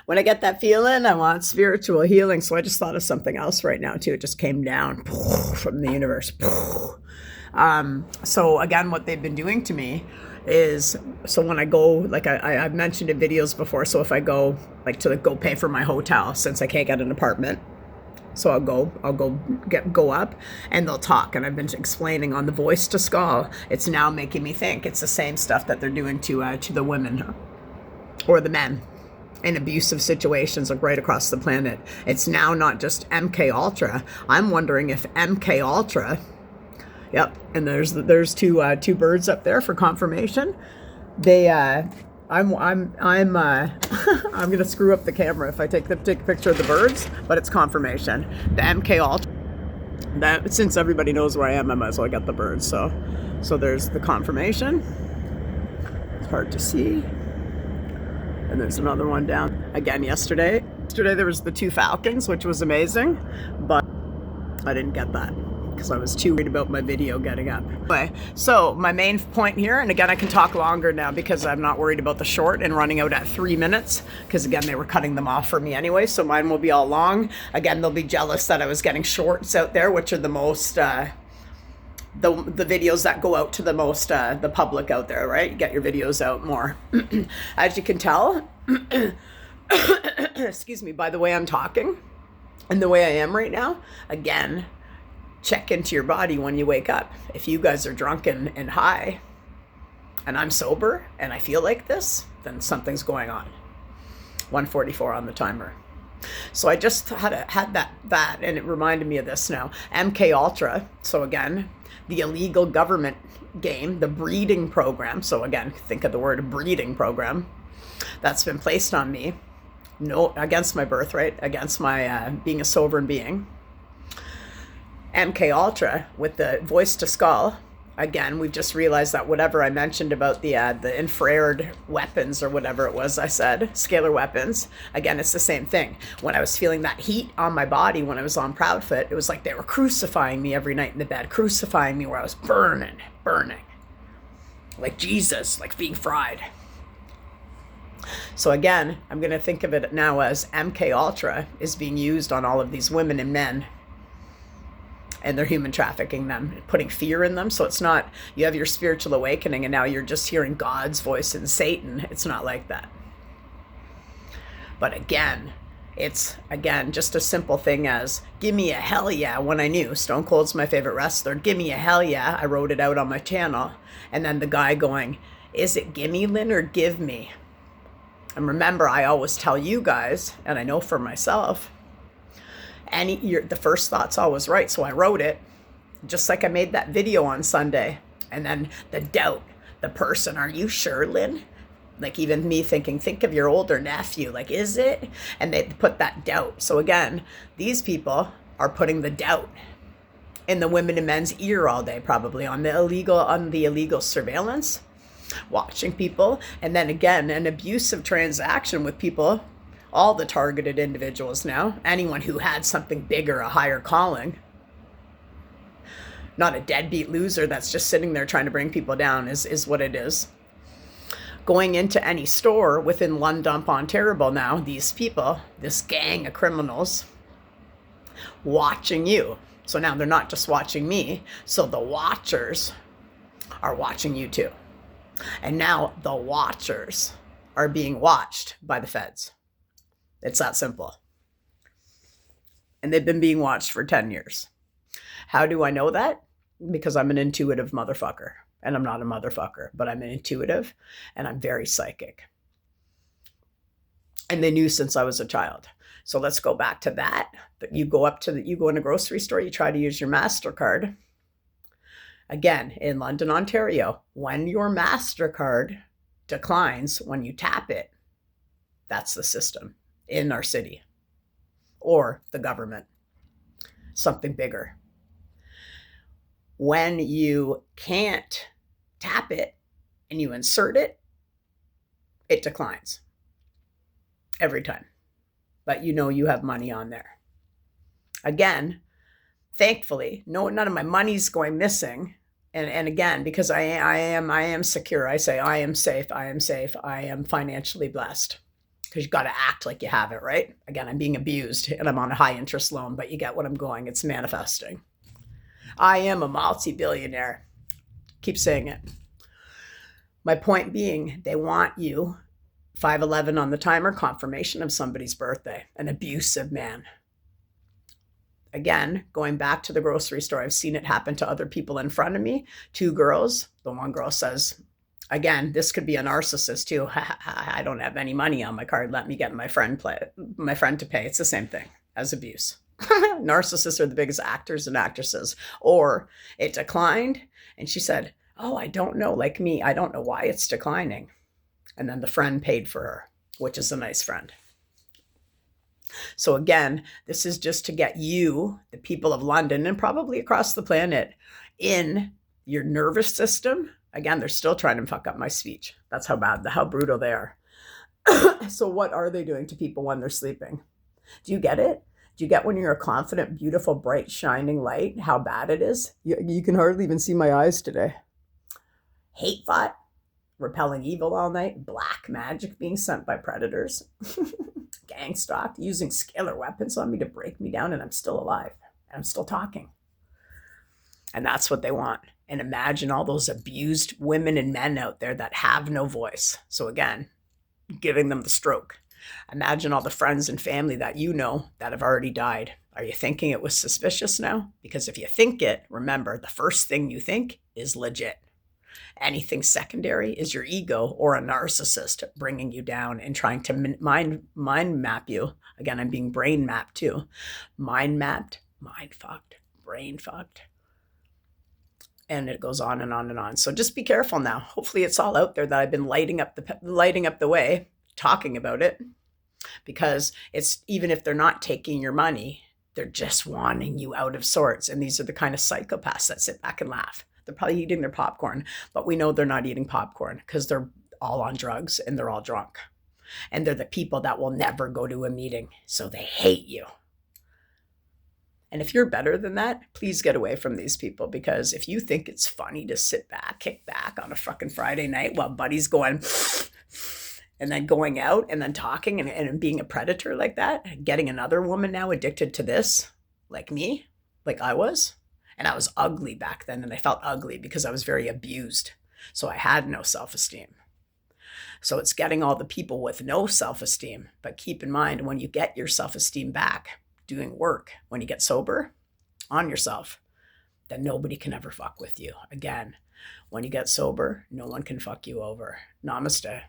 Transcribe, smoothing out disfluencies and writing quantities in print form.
When I get that feeling, I want spiritual healing. So I just thought of something else right now too. It just came down from the universe. So again, what they've been doing to me is, so when I go, like I've mentioned in videos before, so if I go like to go pay for my hotel, since I can't get an apartment, so I'll go up and they'll talk. And I've been explaining on the voice to skull. It's now making me think it's the same stuff that they're doing to the women or the men in abusive situations like right across the planet. It's now not just MK Ultra. I'm wondering if MK Ultra, yep, and there's two birds up there for confirmation. They I'm gonna screw up the camera if I take a picture of the birds, but it's confirmation. The MK Ultra. That, since everybody knows where I am, I might as well get the birds. So there's the confirmation. It's hard to see. And there's another one down again yesterday. Yesterday there was the two falcons, which was amazing, but I didn't get that because I was too worried about my video getting up. Anyway, so my main point here, and again I can talk longer now because I'm not worried about the short and running out at 3 minutes, because again they were cutting them off for me anyway, so mine will be all long. Again, they'll be jealous that I was getting shorts out there, which are the most the videos that go out to the most the public out there, right? You get your videos out more. As you can tell, excuse me, by the way I'm talking and the way I am right now, again, check into your body when you wake up. If you guys are drunk and high and I'm sober and I feel like this, then something's going on. 1:44 on the timer. So I just had that and it reminded me of this now. MK Ultra. So again, the illegal government game, the breeding program. So again, think of the word breeding program that's been placed on me. No, against my birthright, against my being a sovereign being. MK Ultra with the voice to skull. Again, we've just realized that whatever I mentioned about the infrared weapons or whatever it was I said, scalar weapons, again, it's the same thing. When I was feeling that heat on my body when I was on Proudfoot, it was like they were crucifying me every night in the bed, crucifying me where I was burning, like Jesus, like being fried. So again, I'm going to think of it now as MK Ultra is being used on all of these women and men, and they're human trafficking them, putting fear in them. So it's not, you have your spiritual awakening and now you're just hearing God's voice and Satan. It's not like that. But again, it's, again, just a simple thing as, give me a hell yeah, when I knew Stone Cold's my favorite wrestler. Give me a hell yeah. I wrote it out on my channel. And then the guy going, is it gimme, Lynn, or give me? And remember, I always tell you guys, and I know for myself, the first thought's always right. So I wrote it, just like I made that video on Sunday. And then the doubt, the person, are you sure, Lynn? Like even me thinking, think of your older nephew, like, is it? And they put that doubt. So again, these people are putting the doubt in the women and men's ear all day, probably on the illegal surveillance, watching people. And then again, an abusive transaction with people, all the targeted individuals now, anyone who had something bigger, a higher calling, not a deadbeat loser that's just sitting there trying to bring people down is what it is. Going into any store within London, Ontario now, these people, this gang of criminals, watching you. So now they're not just watching me, so the watchers are watching you too. And now the watchers are being watched by the feds. It's that simple. And they've been being watched for 10 years. How do I know that? Because I'm an intuitive motherfucker. And I'm not a motherfucker, but I'm an intuitive and I'm very psychic. And they knew since I was a child. So let's go back to that. You go in a grocery store, you try to use your MasterCard. Again, in London, Ontario, when your MasterCard declines, when you tap it, that's the system in our city or the government, something bigger. When you can't tap it and you insert it, it declines every time. But you know you have money on there. Again, thankfully, none of my money's going missing. And again, because I am secure. I say I am safe. I am financially blessed. because you got to act like you have it, right? Again, I'm being abused and I'm on a high interest loan, but you get what I'm going. It's manifesting. I am a multi-billionaire. Keep saying it. My point being, they want you 5'11" on the timer, confirmation of somebody's birthday, an abusive man. Again, going back to the grocery store, I've seen it happen to other people in front of me. 2 girls. The one girl says, again, this could be a narcissist too. I don't have any money on my card. Let me get my friend to pay. It's the same thing as abuse. Narcissists are the biggest actors and actresses. Or it declined, and she said, oh, I don't know. Like me, I don't know why it's declining. And then the friend paid for her, which is a nice friend. So again, this is just to get you, the people of London and probably across the planet, in your nervous system. Again, they're still trying to fuck up my speech. That's how bad, how brutal they are. So what are they doing to people when they're sleeping? Do you get it? Do you get when you're a confident, beautiful, bright, shining light, how bad it is? You can hardly even see my eyes today. Hate thought, repelling evil all night, black magic being sent by predators, gang stalked, using scalar weapons on me to break me down, and I'm still alive, and I'm still talking. And that's what they want. And imagine all those abused women and men out there that have no voice. So again, giving them the stroke. Imagine all the friends and family that you know that have already died. Are you thinking it was suspicious now? Because if you think it, remember, the first thing you think is legit. Anything secondary is your ego or a narcissist bringing you down and trying to mind map you. Again, I'm being brain mapped too. Mind mapped, mind fucked, brain fucked. And it goes on and on and on. So just be careful now. Hopefully it's all out there that I've been lighting up the way, talking about it. Because it's, even if they're not taking your money, they're just wanting you out of sorts. And these are the kind of psychopaths that sit back and laugh. They're probably eating their popcorn, but we know they're not eating popcorn because they're all on drugs and they're all drunk. And they're the people that will never go to a meeting. So they hate you. And if you're better than that, please get away from these people, because if you think it's funny to sit back, kick back on a fucking Friday night while buddy's going and then going out and then talking and being a predator like that, getting another woman now addicted to this, like me, like I was. And I was ugly back then, and I felt ugly because I was very abused. So I had no self-esteem. So it's getting all the people with no self-esteem. But keep in mind, when you get your self-esteem back, doing work, when you get sober on yourself, then nobody can ever fuck with you. Again, when you get sober, no one can fuck you over. Namaste.